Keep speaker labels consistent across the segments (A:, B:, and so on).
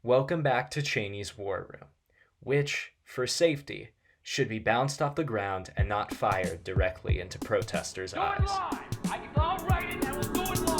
A: Welcome back to Cheney's War Room, which, for safety, should be bounced off the ground and not fired directly into protesters'
B: Do it
A: eyes.
B: live! I'll write it and we'll do it live!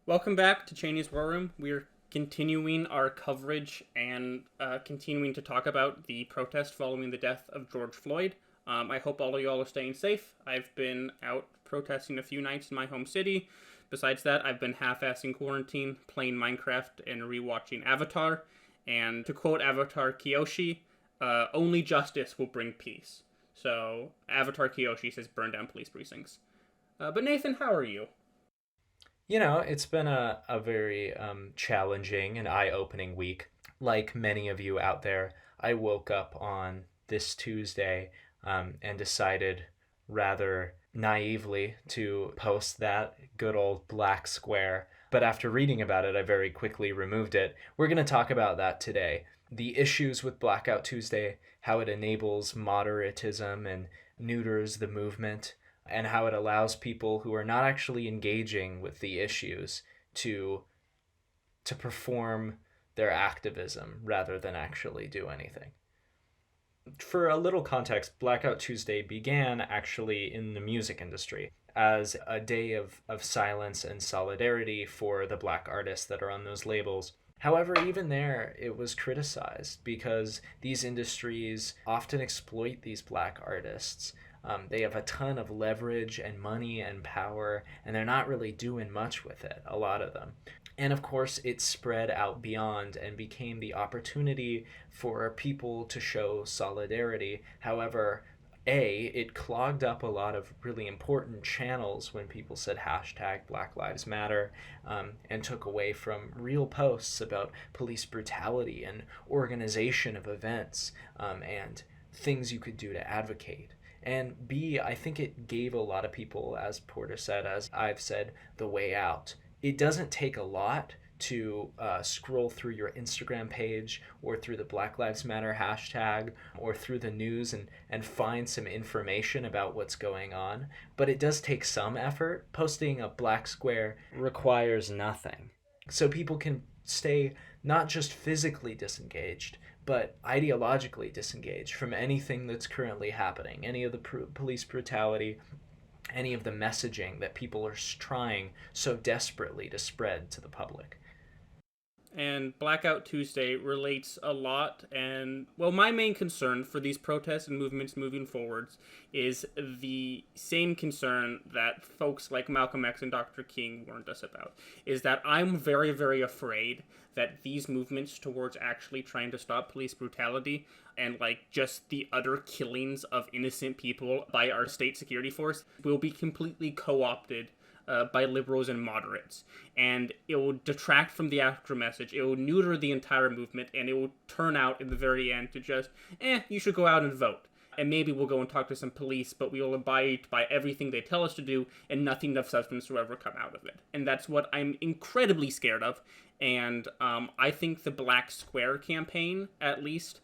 C: Welcome back to Cheney's War Room. We're continuing our coverage and continuing to talk about the protest following the death of George Floyd. I hope all of y'all are staying safe. I've been out protesting a few nights in my home city. Besides that, I've been half-assing quarantine, playing Minecraft, and rewatching Avatar. And to quote Avatar Kyoshi, only justice will bring peace. So Avatar Kyoshi says burn down police precincts. But Nathan, how are you?
A: You know, it's been a very challenging and eye-opening week. Like many of you out there, I woke up on this Tuesday and decided rather naively to post that good old black square. But after reading about it, I very quickly removed it. We're going to talk about that today. The issues with Blackout Tuesday, how it enables moderatism and neuters the movement, and how it allows people who are not actually engaging with the issues to perform their activism rather than actually do anything. For a little context, Blackout Tuesday began actually in the music industry as a day of silence and solidarity for the black artists that are on those labels. However, even there, it was criticized because these industries often exploit these black artists. They have a ton of leverage and money and power, and they're not really doing much with it, a lot of them. And of course, it spread out beyond and became the opportunity for people to show solidarity. However, it clogged up a lot of really important channels when people said hashtag Black Lives Matter, and took away from real posts about police brutality and organization of events, and things you could do to advocate. And B, I think it gave a lot of people, as Porter said, as I've said, the way out. It doesn't take a lot to scroll through your Instagram page or through the Black Lives Matter hashtag or through the news and find some information about what's going on. But it does take some effort. Posting a black square requires nothing. So people can stay not just physically disengaged, but ideologically disengaged from anything that's currently happening, any of the police brutality, any of the messaging that people are trying so desperately to spread to the public.
C: And Blackout Tuesday relates a lot, and, well, my main concern for these protests and movements moving forwards is the same concern that folks like Malcolm X and Dr. King warned us about, is that I'm very, very afraid that these movements towards actually trying to stop police brutality and, like, just the utter killings of innocent people by our state security force will be completely co-opted by liberals and moderates, and it will detract from the actual message, it will neuter the entire movement, and it will turn out in the very end to just, you should go out and vote. And maybe we'll go and talk to some police, but we will abide by everything they tell us to do, and nothing of substance will ever come out of it. And that's what I'm incredibly scared of, and I think the Black Square campaign, at least,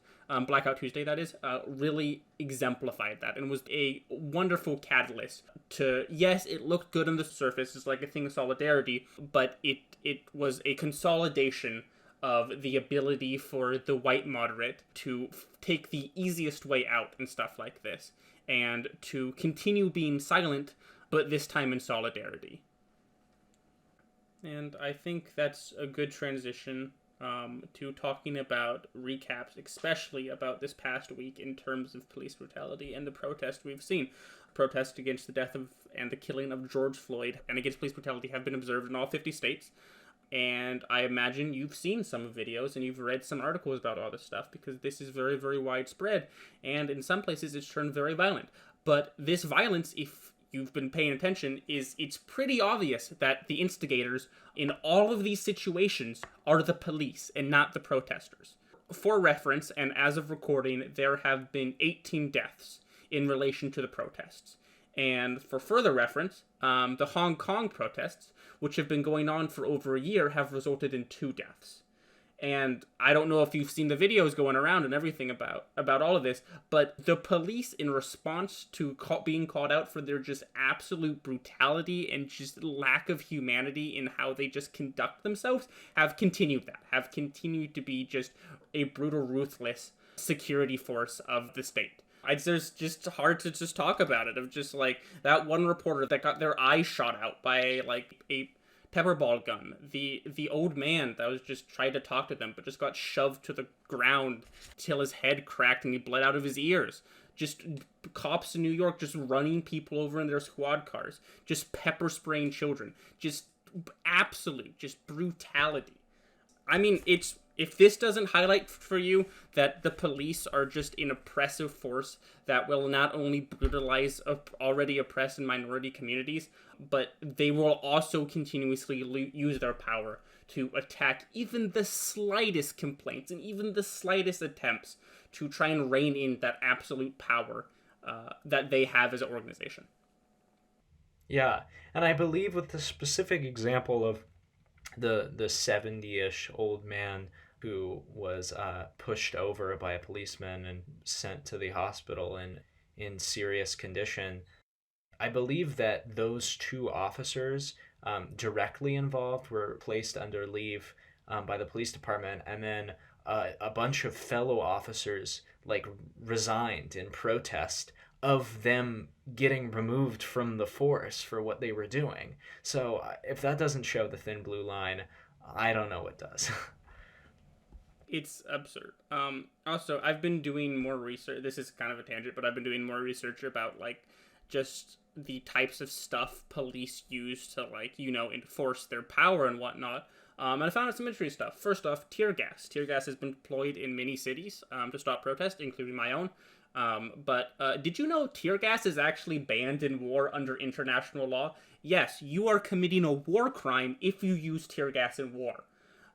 C: Blackout Tuesday, that is, really exemplified that and was a wonderful catalyst to, yes, it looked good on the surface, it's like a thing of solidarity, but it was a consolidation of the ability for the white moderate to take the easiest way out and stuff like this, and to continue being silent, but this time in solidarity. And I think that's a good transition to talking about recaps, especially about this past week in terms of police brutality and the protest we've seen. Protests against the death of and the killing of George Floyd and against police brutality have been observed in all 50 states. And I imagine you've seen some videos and you've read some articles about all this stuff, because this is very, very widespread. And in some places it's turned very violent. But this violence, if you've been paying attention, it's pretty obvious that the instigators in all of these situations are the police and not the protesters. For reference, and as of recording, there have been 18 deaths in relation to the protests. And for further reference, the Hong Kong protests, which have been going on for over a year, have resulted in 2 deaths. And I don't know if you've seen the videos going around and everything about all of this, but the police, in response to being called out for their just absolute brutality and just lack of humanity in how they just conduct themselves, have continued to be just a brutal, ruthless security force of the state. There's just hard to just talk about it. Of just like that one reporter that got their eye shot out by like a pepper ball gun. The old man that was just trying to talk to them, but just got shoved to the ground till his head cracked and he bled out of his ears. Just cops in New York just running people over in their squad cars, just pepper spraying children, just absolute, just brutality. I mean, if this doesn't highlight for you that the police are just an oppressive force that will not only brutalize already oppressed and minority communities, but they will also continuously use their power to attack even the slightest complaints and even the slightest attempts to try and rein in that absolute power that they have as an organization.
A: Yeah, and I believe with the specific example of the 70-ish old man who was pushed over by a policeman and sent to the hospital in serious condition. I believe that those 2 officers directly involved were placed under leave by the police department, and then a bunch of fellow officers like resigned in protest of them getting removed from the force for what they were doing. So if that doesn't show the thin blue line, I don't know what does.
C: It's absurd. Also, I've been doing more research. This is kind of a tangent, but I've been doing more research about like just the types of stuff police use to like, enforce their power and whatnot. And I found out some interesting stuff. First off, tear gas. Tear gas has been deployed in many cities to stop protest, including my own. But did you know tear gas is actually banned in war under international law? Yes, you are committing a war crime if you use tear gas in war.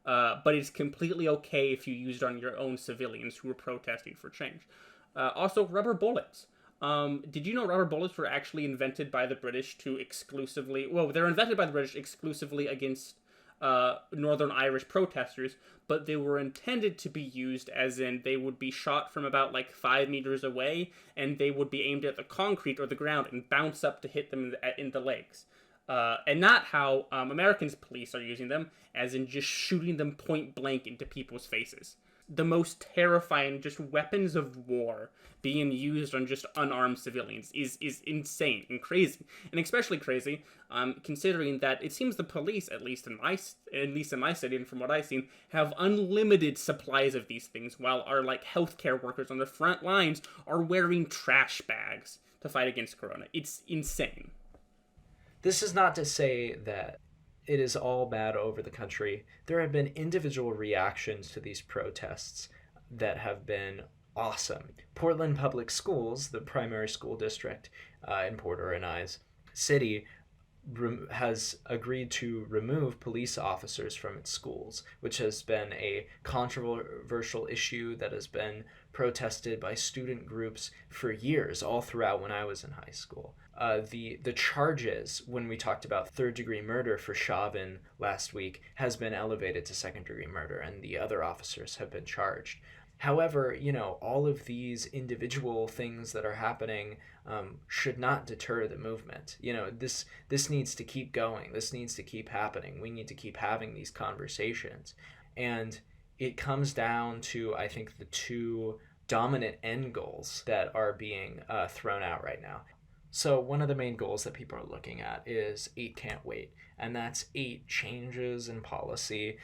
C: But it's completely okay if you use it on your own civilians who are protesting for change. Also, rubber bullets. Did you know rubber bullets were actually invented by the British they're invented by the British exclusively against Northern Irish protesters, but they were intended to be used as in they would be shot from about like 5 meters away, and they would be aimed at the concrete or the ground and bounce up to hit them in the legs. And not how Americans police are using them, as in just shooting them point blank into people's faces. The most terrifying just weapons of war being used on just unarmed civilians is insane and crazy, and especially crazy considering that it seems the police, at least in my city and from what I've seen, have unlimited supplies of these things, while our like healthcare workers on the front lines are wearing trash bags to fight against corona. It's insane.
A: This is not to say that it is all bad over the country. There have been individual reactions to these protests that have been awesome. Portland Public Schools, the primary school district in Porter and I's city, has agreed to remove police officers from its schools, which has been a controversial issue that has been protested by student groups for years, all throughout when I was in high school. The charges, when we talked about third-degree murder for Chauvin last week, has been elevated to second-degree murder, and the other officers have been charged. However, all of these individual things that are happening should not deter the movement. This needs to keep going. This needs to keep happening. We need to keep having these conversations. And it comes down to, I think, the 2 dominant end goals that are being thrown out right now. So one of the main goals that people are looking at is 8 can't wait, and that's 8 changes in policy.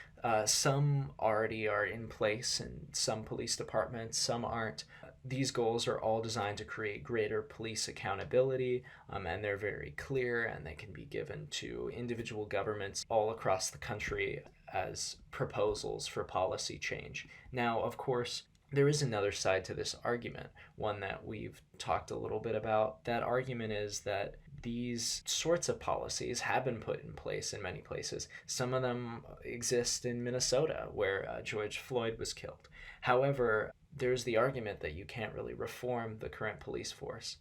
A: Some already are in place in some police departments, some aren't. These goals are all designed to create greater police accountability, and they're very clear, and they can be given to individual governments all across the country as proposals for policy change. Now, of course, there is another side to this argument, one that we've talked a little bit about. That argument is that these sorts of policies have been put in place in many places. Some of them exist in Minnesota, where George Floyd was killed. However, there's the argument that you can't really reform the current police force.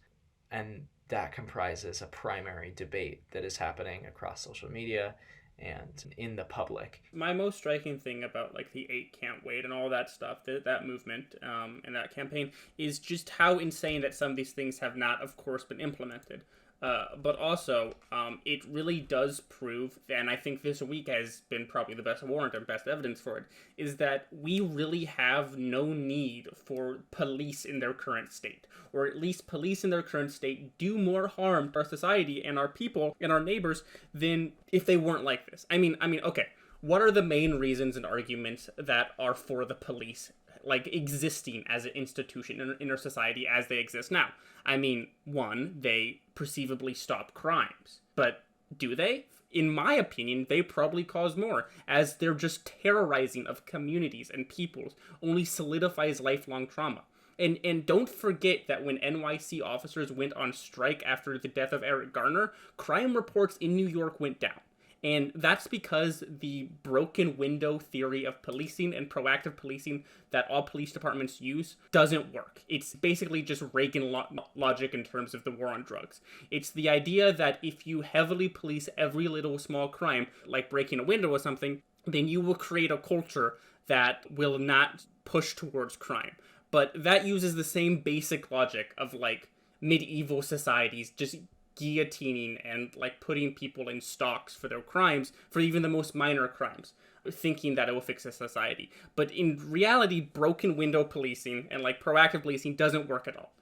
A: And that comprises a primary debate that is happening across social media and in the public.
C: My most striking thing about like the 8 Can't Wait and all that stuff, that movement and that campaign, is just how insane that some of these things have not, of course, been implemented. But also, it really does prove, and I think this week has been probably the best warrant and best evidence for it, is that we really have no need for police in their current state. Or at least police in their current state do more harm to our society and our people and our neighbors than if they weren't like this. I mean, okay, what are the main reasons and arguments that are for the police like existing as an institution in our society as they exist now? I mean, one, they perceivably stop crimes. But do they? In my opinion, they probably cause more, as they're just terrorizing of communities and peoples only solidifies lifelong trauma. And don't forget that when NYC officers went on strike after the death of Eric Garner, crime reports in New York went down. And that's because the broken window theory of policing and proactive policing that all police departments use doesn't work. It's basically just Reagan logic in terms of the war on drugs. It's the idea that if you heavily police every little small crime, like breaking a window or something, then you will create a culture that will not push towards crime. But that uses the same basic logic of like medieval societies just guillotining and like putting people in stocks for their crimes, for even the most minor crimes, thinking that it will fix a society. But in reality, broken window policing and like proactive policing doesn't work at all.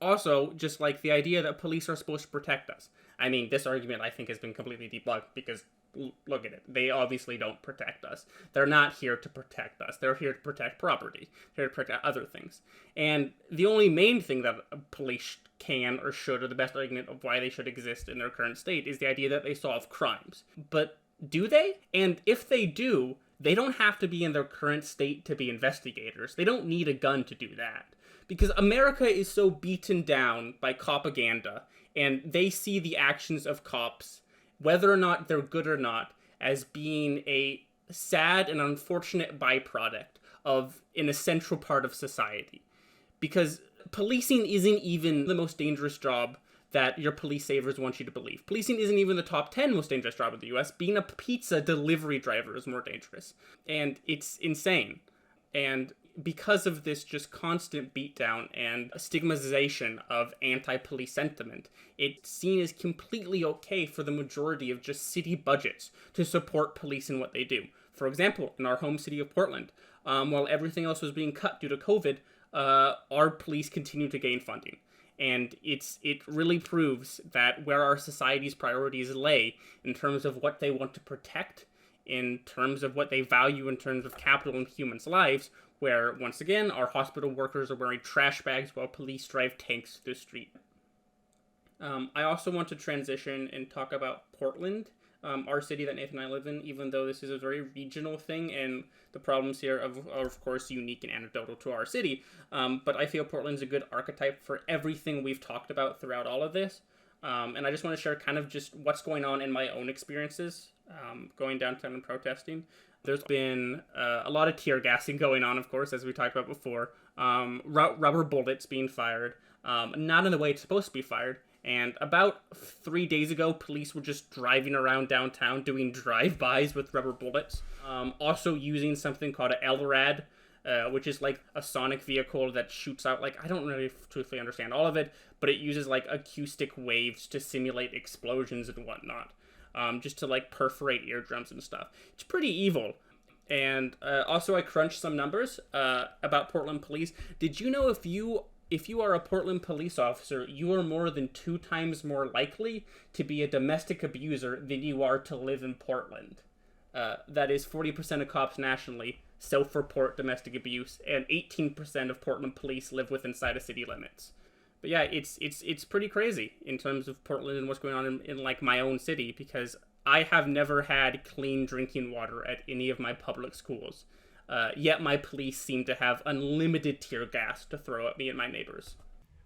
C: Also, just like the idea that police are supposed to protect us. I mean, this argument I think has been completely debunked because look at it. They obviously don't protect us. They're not here to protect us. They're here to protect property. They're here to protect other things. And the only main thing that police can or should, or the best argument of why they should exist in their current state, is the idea that they solve crimes. But do they? And if they do, they don't have to be in their current state to be investigators. They don't need a gun to do that. Because America is so beaten down by propaganda, and they see the actions of cops, whether or not they're good or not, as being a sad and unfortunate byproduct of an essential part of society. Because policing isn't even the most dangerous job that your police savers want you to believe. Policing isn't even the top 10 most dangerous job in the US. Being a pizza delivery driver is more dangerous. And it's insane. And because of this just constant beatdown and stigmatization of anti-police sentiment, it's seen as completely okay for the majority of just city budgets to support police in what they do. For example, in our home city of Portland, while everything else was being cut due to COVID, our police continue to gain funding. And it really proves that where our society's priorities lay in terms of what they want to protect, in terms of what they value in terms of capital and humans' lives, where, once again, our hospital workers are wearing trash bags while police drive tanks through the street. I also want to transition and talk about Portland, our city that Nathan and I live in, even though this is a very regional thing, and the problems here are of course, unique and anecdotal to our city. But I feel Portland's a good archetype for everything we've talked about throughout all of this. And I just want to share kind of just what's going on in my own experiences going downtown and protesting. There's been a lot of tear gassing going on, of course, as we talked about before. Rubber bullets being fired, not in the way it's supposed to be fired. And about 3 days ago, police were just driving around downtown doing drive-bys with rubber bullets. Also using something called an LRAD, which is like a sonic vehicle that shoots out, like, I don't really truthfully understand all of it, but it uses like acoustic waves to simulate explosions and whatnot. Just to like perforate eardrums and stuff. It's pretty evil. And also I crunched some numbers about Portland police. Did you know if you are a Portland police officer, you are more than 2 times more likely to be a domestic abuser than you are to live in Portland? That is 40% of cops nationally self-report domestic abuse, and 18% of Portland police live within inside of city limits. But yeah, it's pretty crazy in terms of Portland and what's going on in like my own city, because I have never had clean drinking water at any of my public schools. Yet my police seem to have unlimited tear gas to throw at me and my neighbors.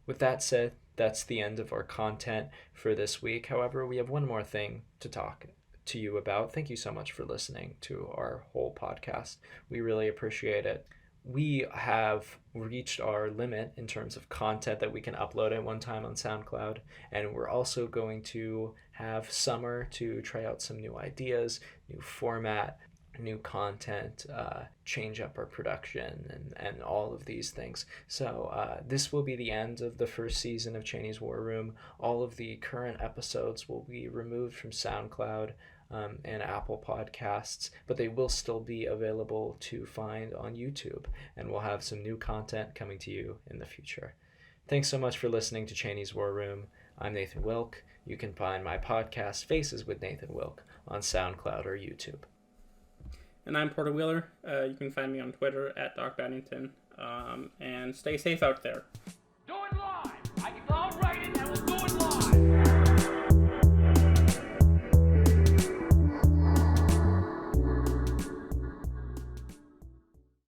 A: With that said, that's the end of our content for this week. However, we have one more thing to talk to you about. Thank you so much for listening to our whole podcast. We really appreciate it. we have reached our limit in terms of content that we can upload at one time on SoundCloud. And we're also going to have summer to try out some new ideas, new format, new content, change up our production, and all of these things. So this will be the end of the first season of Cheney's War Room. All of the current episodes will be removed from SoundCloud and Apple Podcasts, but they will still be available to find on YouTube, and we'll have some new content coming to you in the future. Thanks so much for listening to Cheney's War Room. I'm Nathan Wilk. You can find my podcast, Faces with Nathan Wilk, on SoundCloud or YouTube.
C: And I'm Porter Wheeler. You can find me on Twitter at Doc Baddington. And stay safe out there.